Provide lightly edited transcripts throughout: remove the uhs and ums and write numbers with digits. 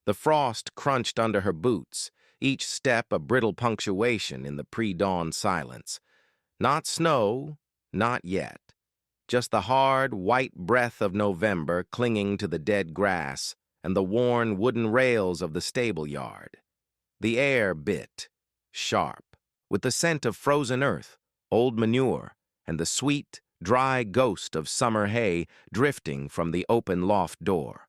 The frost crunched under her boots, each step a brittle punctuation in the pre-dawn silence. Not snow, not yet. Just the hard, white breath of November clinging to the dead grass and the worn wooden rails of the stable yard. The air bit, sharp, with the scent of frozen earth, old manure, and the sweet, dry ghost of summer hay drifting from the open loft door.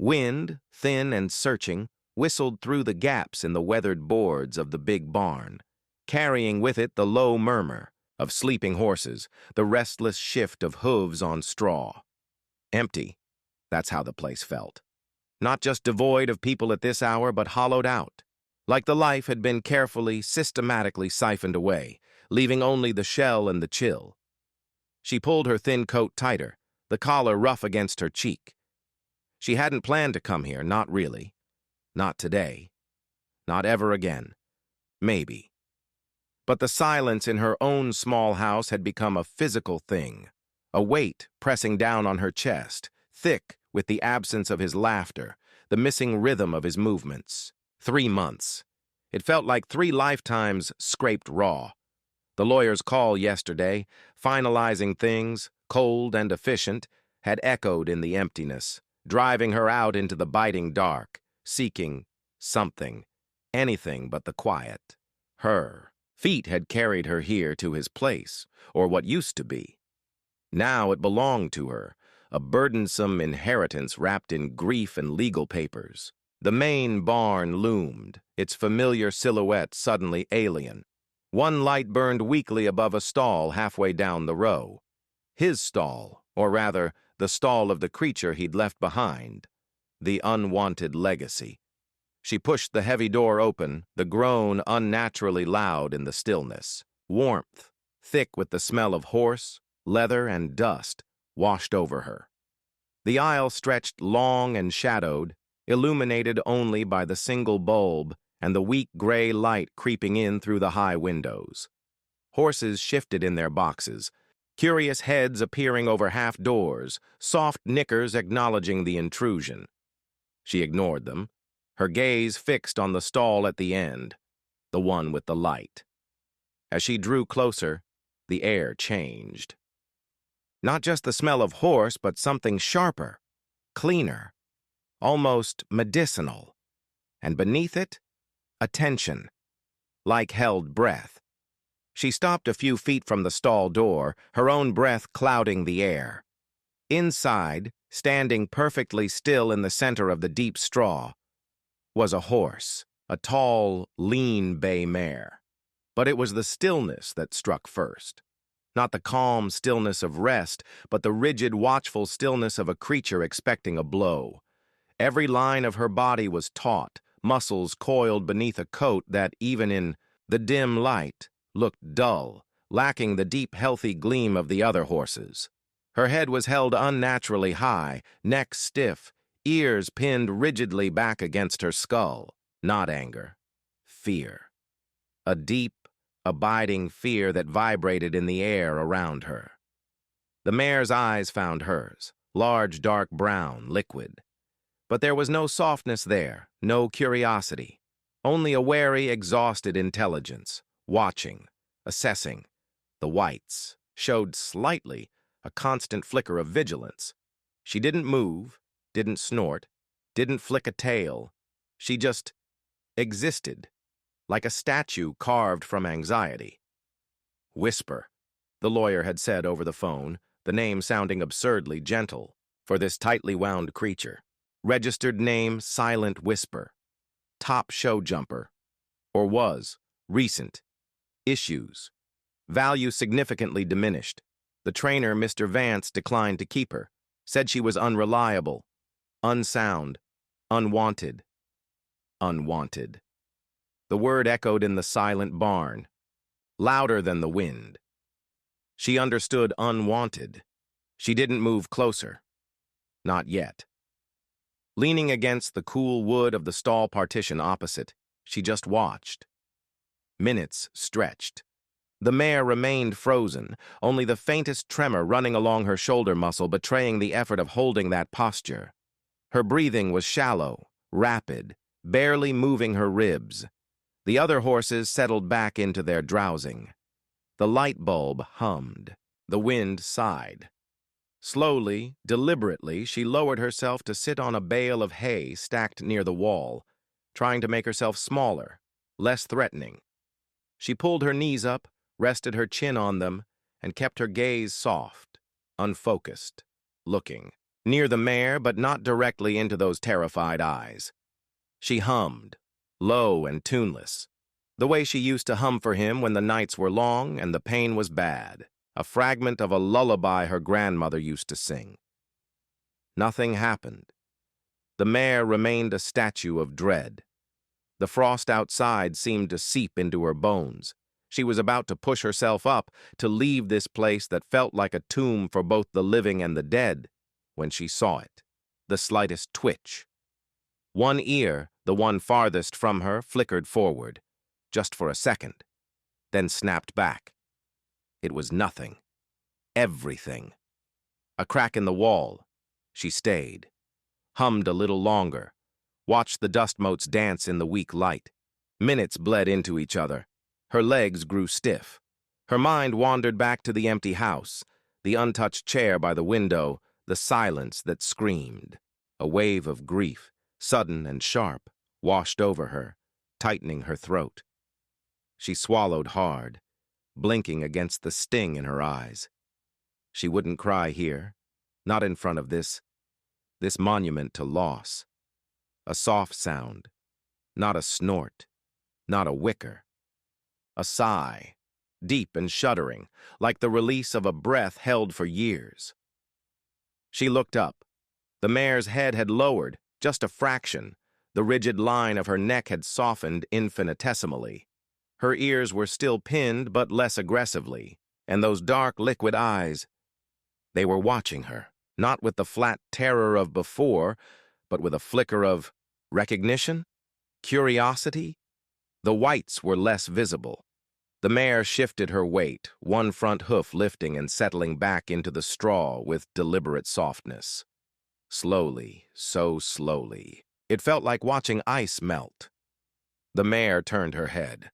Wind, thin and searching, whistled through the gaps in the weathered boards of the big barn, carrying with it the low murmur of sleeping horses, the restless shift of hooves on straw. Empty, that's how the place felt. Not just devoid of people at this hour, but hollowed out, like the life had been carefully, systematically siphoned away, leaving only the shell and the chill. She pulled her thin coat tighter, the collar rough against her cheek. She hadn't planned to come here, not really. Not today. Not ever again. Maybe. But the silence in her own small house had become a physical thing, a weight pressing down on her chest, thick with the absence of his laughter, the missing rhythm of his movements. 3 months. It felt like 3 lifetimes scraped raw. The lawyer's call yesterday, finalizing things, cold and efficient, had echoed in the emptiness, driving her out into the biting dark, seeking something, anything but the quiet. Her feet had carried her here to his place, or what used to be. Now it belonged to her, a burdensome inheritance wrapped in grief and legal papers. The main barn loomed, its familiar silhouette suddenly alien. One light burned weakly above a stall halfway down the row. His stall, or rather, the stall of the creature he'd left behind. The unwanted legacy. She pushed the heavy door open, the groan unnaturally loud in the stillness. Warmth, thick with the smell of horse, leather, and dust, washed over her. The aisle stretched long and shadowed, illuminated only by the single bulb and the weak gray light creeping in through the high windows. Horses shifted in their boxes, curious heads appearing over half doors, soft nickers acknowledging the intrusion. She ignored them, her gaze fixed on the stall at the end, the one with the light. As she drew closer, the air changed. Not just the smell of horse, but something sharper, cleaner, almost medicinal. And beneath it, a tension, like held breath. She stopped a few feet from the stall door, her own breath clouding the air. Inside, standing perfectly still in the center of the deep straw, was a horse, a tall, lean bay mare. But it was the stillness that struck first. Not the calm stillness of rest, but the rigid, watchful stillness of a creature expecting a blow. Every line of her body was taut, muscles coiled beneath a coat that, even in the dim light, looked dull, lacking the deep, healthy gleam of the other horses. Her head was held unnaturally high, neck stiff, ears pinned rigidly back against her skull. Not anger. Fear. A deep, abiding fear that vibrated in the air around her. The mare's eyes found hers, large, dark brown, liquid. But there was no softness there, no curiosity, only a wary, exhausted intelligence, watching, assessing. The whites showed slightly a constant flicker of vigilance. She didn't move, didn't snort, didn't flick a tail. She just existed, like a statue carved from anxiety. Whisper, the lawyer had said over the phone, the name sounding absurdly gentle for this tightly wound creature. Registered name, Silent Whisper. Top show jumper. Or was. Recent. Issues. Value significantly diminished. The trainer, Mr. Vance, declined to keep her. Said she was unreliable. Unsound. Unwanted. Unwanted. The word echoed in the silent barn, louder than the wind. She understood unwanted. She didn't move closer. Not yet. Leaning against the cool wood of the stall partition opposite, she just watched. Minutes stretched. The mare remained frozen, only the faintest tremor running along her shoulder muscle betraying the effort of holding that posture. Her breathing was shallow, rapid, barely moving her ribs. The other horses settled back into their drowsing. The light bulb hummed. The wind sighed. Slowly, deliberately, she lowered herself to sit on a bale of hay stacked near the wall, trying to make herself smaller, less threatening. She pulled her knees up, rested her chin on them, and kept her gaze soft, unfocused, looking near the mare but not directly into those terrified eyes. She hummed, low and tuneless, the way she used to hum for him when the nights were long and the pain was bad, a fragment of a lullaby her grandmother used to sing. Nothing happened. The mare remained a statue of dread. The frost outside seemed to seep into her bones. She was about to push herself up to leave this place that felt like a tomb for both the living and the dead, when she saw it, the slightest twitch. One ear, the one farthest from her, flickered forward, just for a second, then snapped back. It was nothing. Everything. A crack in the wall. She stayed, hummed a little longer, watched the dust motes dance in the weak light. Minutes bled into each other. Her legs grew stiff. Her mind wandered back to the empty house, the untouched chair by the window, the silence that screamed. A wave of grief, sudden and sharp, washed over her, tightening her throat. She swallowed hard, blinking against the sting in her eyes. She wouldn't cry here, not in front of this monument to loss. A soft sound, not a snort, not a whicker. A sigh, deep and shuddering, like the release of a breath held for years. She looked up. The mare's head had lowered, just a fraction. The rigid line of her neck had softened infinitesimally. Her ears were still pinned, but less aggressively, and those dark, liquid eyes, they were watching her, not with the flat terror of before, but with a flicker of recognition, curiosity. The whites were less visible. The mare shifted her weight, one front hoof lifting and settling back into the straw with deliberate softness. Slowly, so slowly. It felt like watching ice melt. The mare turned her head.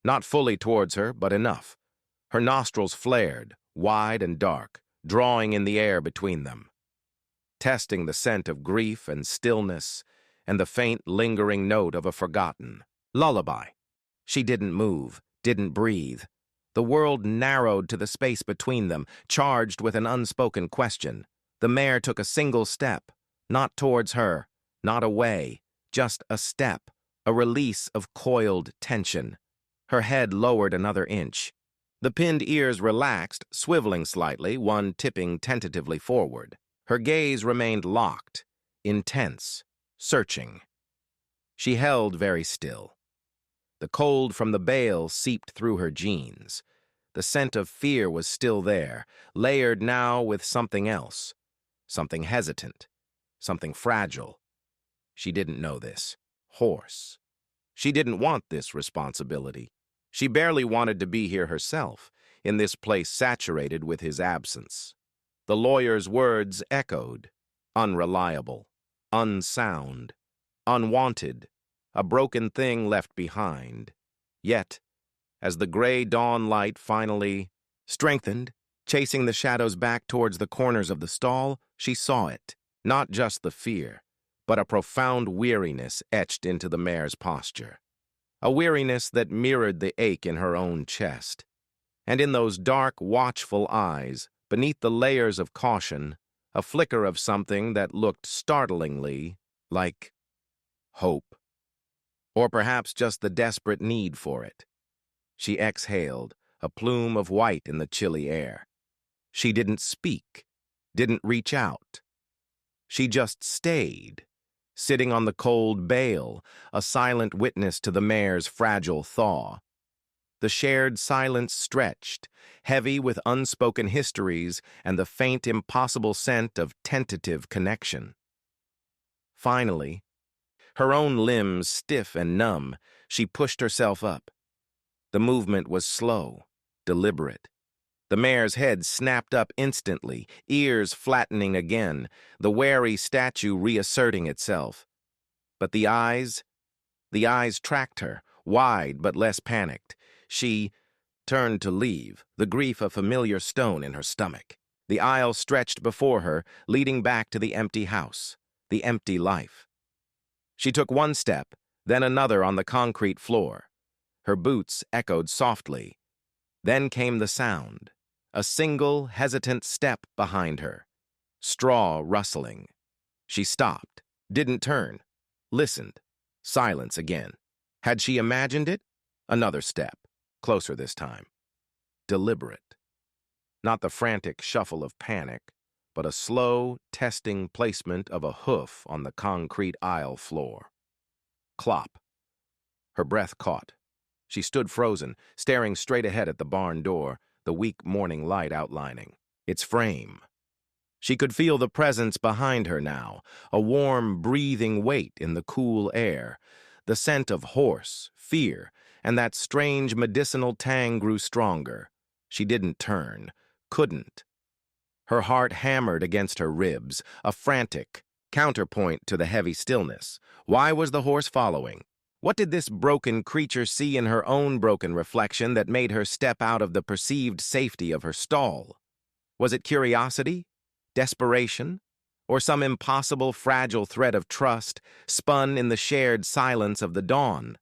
Not fully towards her, but enough. Her nostrils flared, wide and dark, drawing in the air between them, testing the scent of grief and stillness and the faint, lingering note of a forgotten lullaby. She didn't move, didn't breathe. The world narrowed to the space between them, charged with an unspoken question. The mare took a single step, not towards her, not away, just a step, a release of coiled tension. Her head lowered another inch. The pinned ears relaxed, swiveling slightly, one tipping tentatively forward. Her gaze remained locked, intense, searching. She held very still. The cold from the bale seeped through her jeans. The scent of fear was still there, layered now with something else, something hesitant, something fragile. She didn't know this. Horse. She didn't want this responsibility. She barely wanted to be here herself, in this place saturated with his absence. The lawyer's words echoed, unreliable, unsound, unwanted, a broken thing left behind. Yet, as the gray dawn light finally strengthened, chasing the shadows back towards the corners of the stall, she saw it, not just the fear, but a profound weariness etched into the mare's posture. A weariness that mirrored the ache in her own chest. And in those dark, watchful eyes, beneath the layers of caution, a flicker of something that looked startlingly like hope. Or perhaps just the desperate need for it. She exhaled, a plume of white in the chilly air. She didn't speak, didn't reach out. She just stayed, sitting on the cold bale, a silent witness to the mare's fragile thaw. The shared silence stretched, heavy with unspoken histories and the faint, impossible scent of tentative connection. Finally, her own limbs stiff and numb, she pushed herself up. The movement was slow, deliberate. The mare's head snapped up instantly, ears flattening again, the wary statue reasserting itself. But the eyes tracked her, wide but less panicked. She turned to leave, the grief a familiar stone in her stomach. The aisle stretched before her, leading back to the empty house, the empty life. She took one step, then another on the concrete floor. Her boots echoed softly. Then came the sound, a single, hesitant step behind her, straw rustling. She stopped, didn't turn, listened. Silence again. Had she imagined it? Another step, closer this time. Deliberate. Not the frantic shuffle of panic, but a slow, testing placement of a hoof on the concrete aisle floor. Clop. Her breath caught. She stood frozen, staring straight ahead at the barn door, the weak morning light outlining its frame. She could feel the presence behind her now, a warm, breathing weight in the cool air. The scent of horse, fear, and that strange medicinal tang grew stronger. She didn't turn, couldn't. Her heart hammered against her ribs, a frantic counterpoint to the heavy stillness. Why was the horse following? What did this broken creature see in her own broken reflection that made her step out of the perceived safety of her stall? Was it curiosity? Desperation? Or some impossible, fragile thread of trust spun in the shared silence of the dawn?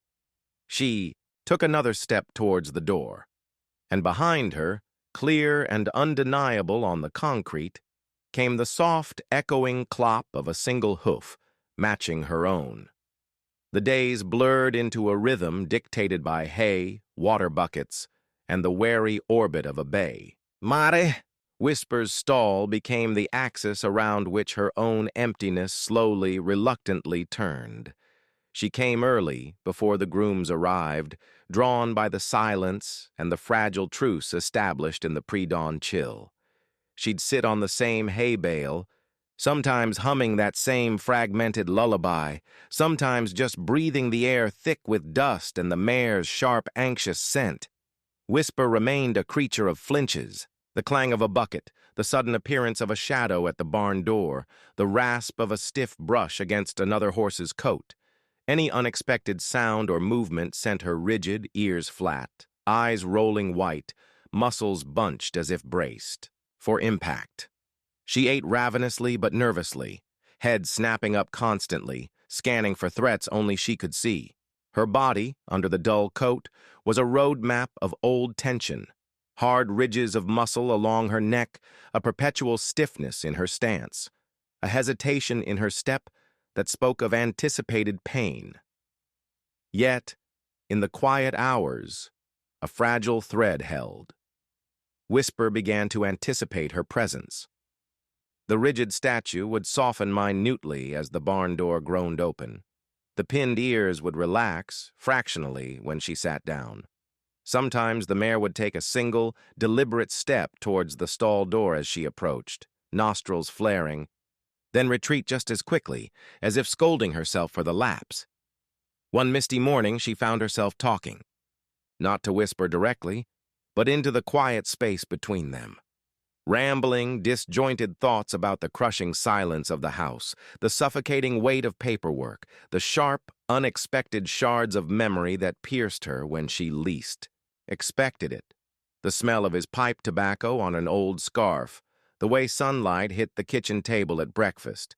She took another step towards the door, and behind her, clear and undeniable on the concrete, came the soft, echoing clop of a single hoof, matching her own. The days blurred into a rhythm dictated by hay, water buckets, and the wary orbit of a bay. Mare! Whisper's stall became the axis around which her own emptiness slowly, reluctantly turned. She came early, before the grooms arrived, drawn by the silence and the fragile truce established in the pre-dawn chill. She'd sit on the same hay bale, sometimes humming that same fragmented lullaby, sometimes just breathing the air thick with dust and the mare's sharp, anxious scent. Whisper remained a creature of flinches, the clang of a bucket, the sudden appearance of a shadow at the barn door, the rasp of a stiff brush against another horse's coat. Any unexpected sound or movement sent her rigid, ears flat, eyes rolling white, muscles bunched as if braced for impact. She ate ravenously but nervously, head snapping up constantly, scanning for threats only she could see. Her body, under the dull coat, was a road map of old tension, hard ridges of muscle along her neck, a perpetual stiffness in her stance, a hesitation in her step that spoke of anticipated pain. Yet, in the quiet hours, a fragile thread held. Whisper began to anticipate her presence. The rigid statue would soften minutely as the barn door groaned open. The pinned ears would relax, fractionally, when she sat down. Sometimes the mare would take a single, deliberate step towards the stall door as she approached, nostrils flaring, then retreat just as quickly, as if scolding herself for the lapse. One misty morning, she found herself talking, not to Whisper directly, but into the quiet space between them. Rambling, disjointed thoughts about the crushing silence of the house, the suffocating weight of paperwork, the sharp, unexpected shards of memory that pierced her when she least expected it. The smell of his pipe tobacco on an old scarf, the way sunlight hit the kitchen table at breakfast.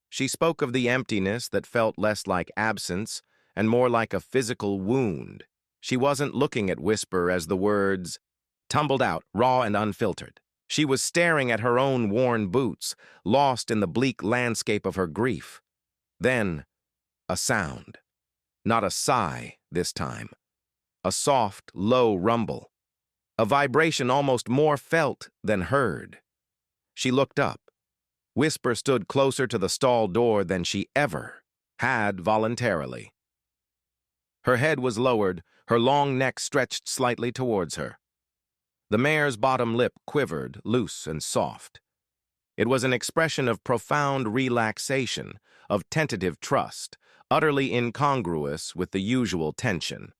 She spoke of the emptiness that felt less like absence and more like a physical wound. She wasn't looking at Whisper as the words tumbled out, raw and unfiltered. She was staring at her own worn boots, lost in the bleak landscape of her grief. Then, a sound. Not a sigh, this time. A soft, low rumble. A vibration almost more felt than heard. She looked up. Whisper stood closer to the stall door than she ever had voluntarily. Her head was lowered, her long neck stretched slightly towards her. The mare's bottom lip quivered, loose and soft. It was an expression of profound relaxation, of tentative trust, utterly incongruous with the usual tension.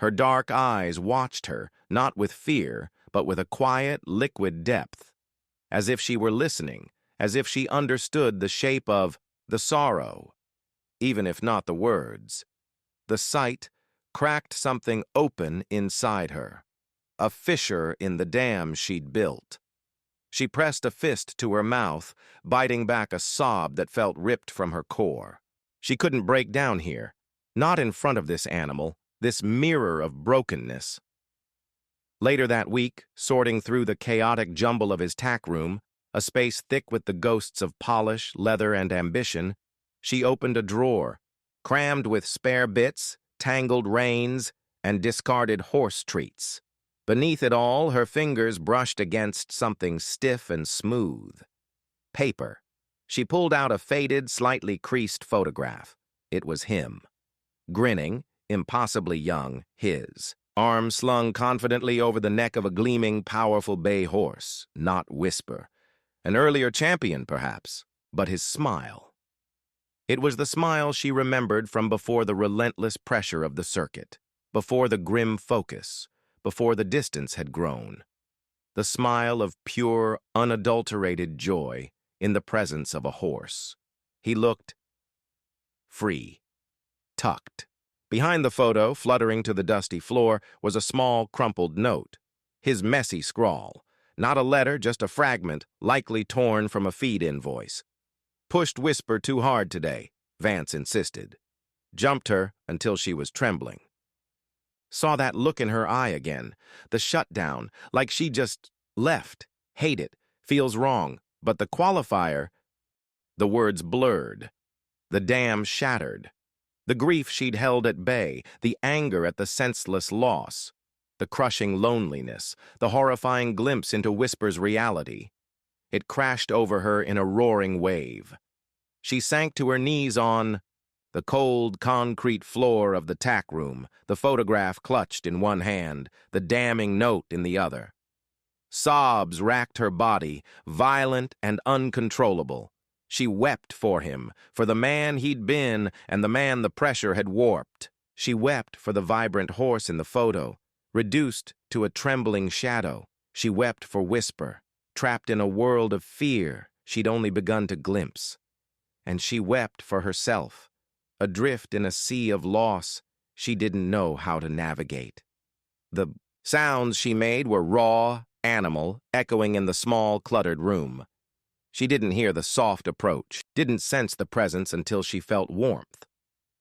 Her dark eyes watched her, not with fear, but with a quiet, liquid depth, as if she were listening, as if she understood the shape of the sorrow. even if not the words. The sight cracked something open inside her, a fissure in the dam she'd built. She pressed a fist to her mouth, biting back a sob that felt ripped from her core. She couldn't break down here, not in front of this animal, this mirror of brokenness. Later that week, sorting through the chaotic jumble of his tack room, a space thick with the ghosts of polish, leather, and ambition, she opened a drawer, crammed with spare bits, tangled reins, and discarded horse treats. Beneath it all, her fingers brushed against something stiff and smooth. Paper. She pulled out a faded, slightly creased photograph. It was him. Grinning, impossibly young, his. Arm slung confidently over the neck of a gleaming, powerful bay horse, not Whisper. An earlier champion, perhaps, but his smile. It was the smile she remembered from before the relentless pressure of the circuit, before the grim focus, before the distance had grown. The smile of pure, unadulterated joy in the presence of a horse. He looked free, tucked. Behind the photo, fluttering to the dusty floor, was a small, crumpled note. His messy scrawl. Not a letter, just a fragment, likely torn from a feed invoice. Pushed Whisper too hard today, Vance insisted. Jumped her until she was trembling. Saw that look in her eye again, the shutdown, like she just left, hate it, feels wrong, but the qualifier, the words blurred, the dam shattered. The grief she'd held at bay, the anger at the senseless loss, the crushing loneliness, the horrifying glimpse into Whisper's reality. It crashed over her in a roaring wave. She sank to her knees on the cold, concrete floor of the tack room, the photograph clutched in one hand, the damning note in the other. Sobs racked her body, violent and uncontrollable. She wept for him, for the man he'd been and the man the pressure had warped. She wept for the vibrant horse in the photo, reduced to a trembling shadow. She wept for Whisper, trapped in a world of fear she'd only begun to glimpse. And she wept for herself, adrift in a sea of loss she didn't know how to navigate. The sounds she made were raw, animal, echoing in the small, cluttered room. She didn't hear the soft approach, didn't sense the presence until she felt warmth.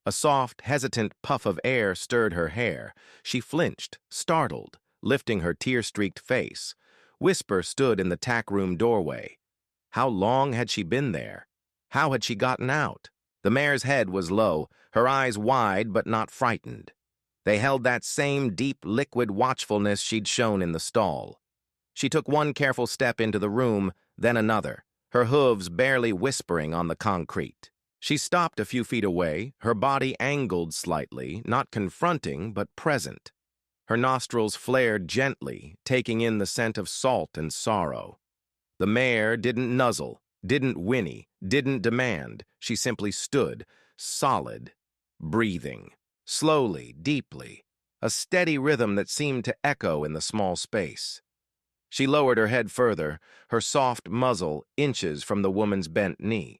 A soft, hesitant puff of air stirred her hair. She flinched, startled, lifting her tear-streaked face. Whisper stood in the tack room doorway. How long had she been there? How had she gotten out? The mare's head was low, her eyes wide but not frightened. They held that same deep, liquid watchfulness she'd shown in the stall. She took one careful step into the room, then another, her hooves barely whispering on the concrete. She stopped a few feet away, her body angled slightly, not confronting but present. Her nostrils flared gently, taking in the scent of salt and sorrow. The mare didn't nuzzle, didn't whinny, didn't demand. She simply stood, solid, breathing, slowly, deeply, a steady rhythm that seemed to echo in the small space. She lowered her head further, her soft muzzle inches from the woman's bent knee.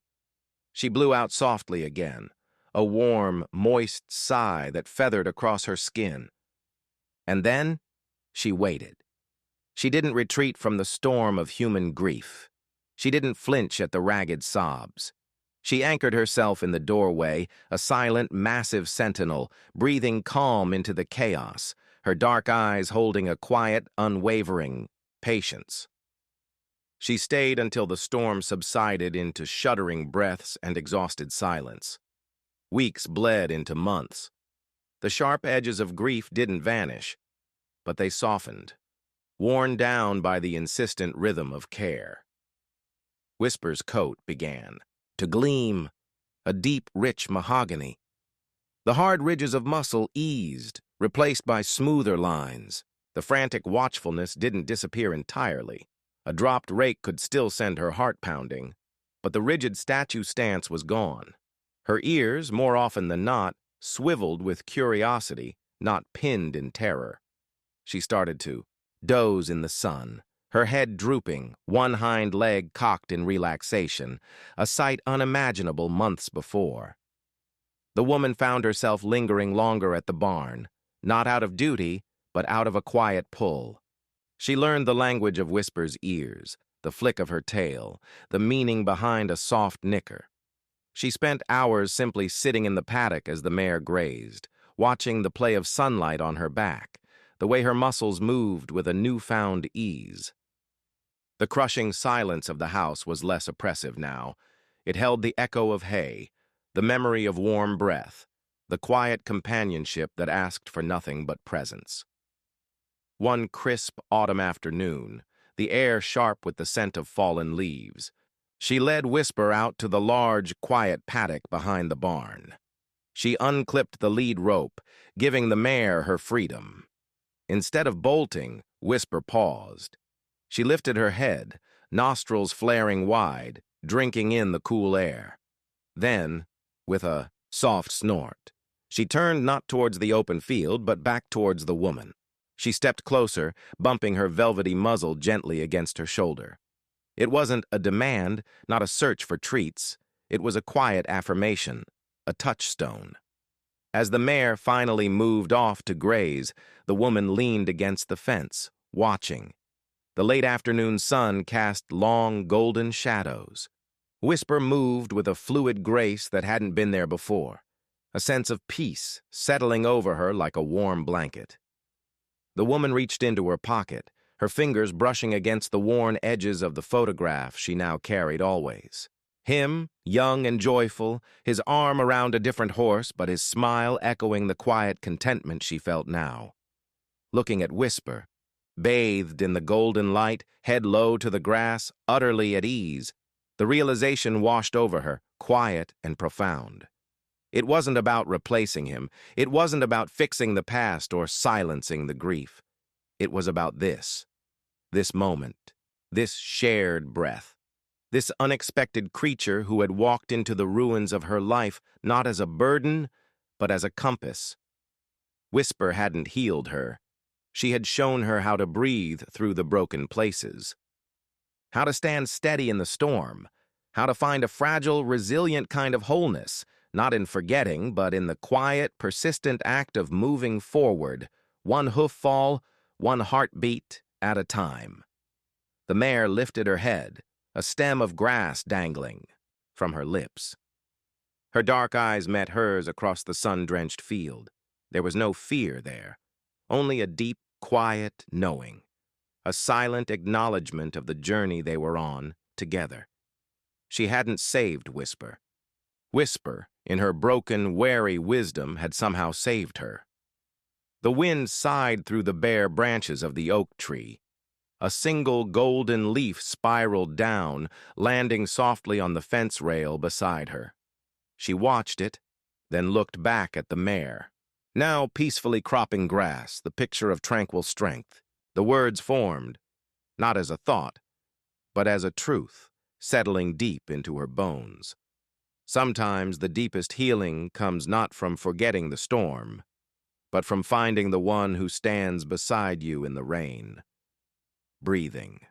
She blew out softly again, a warm, moist sigh that feathered across her skin. And then she waited. She didn't retreat from the storm of human grief. She didn't flinch at the ragged sobs. She anchored herself in the doorway, a silent, massive sentinel, breathing calm into the chaos, her dark eyes holding a quiet, unwavering patience. She stayed until the storm subsided into shuddering breaths and exhausted silence. Weeks bled into months. The sharp edges of grief didn't vanish, but they softened, worn down by the insistent rhythm of care. Whisper's coat began to gleam, a deep, rich mahogany. The hard ridges of muscle eased, replaced by smoother lines. The frantic watchfulness didn't disappear entirely. A dropped rake could still send her heart pounding, but the rigid statue stance was gone. Her ears, more often than not, swiveled with curiosity, not pinned in terror. She started to doze in the sun, her head drooping, one hind leg cocked in relaxation, a sight unimaginable months before. The woman found herself lingering longer at the barn, not out of duty, but out of a quiet pull. She learned the language of Whisper's ears, the flick of her tail, the meaning behind a soft nicker. She spent hours simply sitting in the paddock as the mare grazed, watching the play of sunlight on her back, the way her muscles moved with a newfound ease. The crushing silence of the house was less oppressive now. It held the echo of hay, the memory of warm breath, the quiet companionship that asked for nothing but presence. One crisp autumn afternoon, the air sharp with the scent of fallen leaves, she led Whisper out to the large, quiet paddock behind the barn. She unclipped the lead rope, giving the mare her freedom. Instead of bolting, Whisper paused. She lifted her head, nostrils flaring wide, drinking in the cool air. Then, with a soft snort, she turned not towards the open field, but back towards the woman. She stepped closer, bumping her velvety muzzle gently against her shoulder. It wasn't a demand, not a search for treats. It was a quiet affirmation, a touchstone. As the mare finally moved off to graze, the woman leaned against the fence, watching. The late afternoon sun cast long, golden shadows. Whisper moved with a fluid grace that hadn't been there before, a sense of peace settling over her like a warm blanket. The woman reached into her pocket, her fingers brushing against the worn edges of the photograph she now carried always. Him, young and joyful, his arm around a different horse, but his smile echoing the quiet contentment she felt now. Looking at Whisper, bathed in the golden light, head low to the grass, utterly at ease, the realization washed over her, quiet and profound. It wasn't about replacing him. It wasn't about fixing the past or silencing the grief. It was about this moment, this shared breath, this unexpected creature who had walked into the ruins of her life not as a burden, but as a compass. Whisper hadn't healed her. She had shown her how to breathe through the broken places, how to stand steady in the storm, how to find a fragile, resilient kind of wholeness, not in forgetting, but in the quiet, persistent act of moving forward, one hoof fall, one heartbeat at a time. The mare lifted her head, a stem of grass dangling from her lips. Her dark eyes met hers across the sun-drenched field. There was no fear there, only a deep, quiet knowing, a silent acknowledgement of the journey they were on together. She hadn't saved Whisper. Whisper, in her broken, wary wisdom, had somehow saved her. The wind sighed through the bare branches of the oak tree. A single golden leaf spiraled down, landing softly on the fence rail beside her. She watched it, then looked back at the mare, now peacefully cropping grass, the picture of tranquil strength. The words formed, not as a thought, but as a truth, settling deep into her bones. Sometimes the deepest healing comes not from forgetting the storm, but from finding the one who stands beside you in the rain, breathing.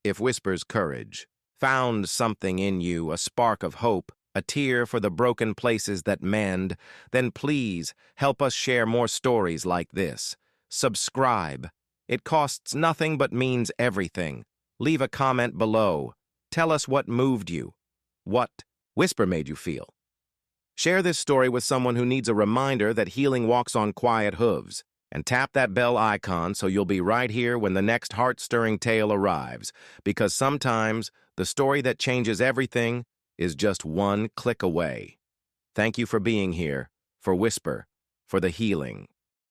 If Whisper's courage found something in you, a spark of hope, a tear for the broken places that mend, then please help us share more stories like this. Subscribe. It costs nothing but means everything. Leave a comment below. Tell us what moved you, what Whisper made you feel. Share this story with someone who needs a reminder that healing walks on quiet hooves. And tap that bell icon so you'll be right here when the next heart-stirring tale arrives. Because sometimes the story that changes everything is just one click away. Thank you for being here, for Whisper, for the healing.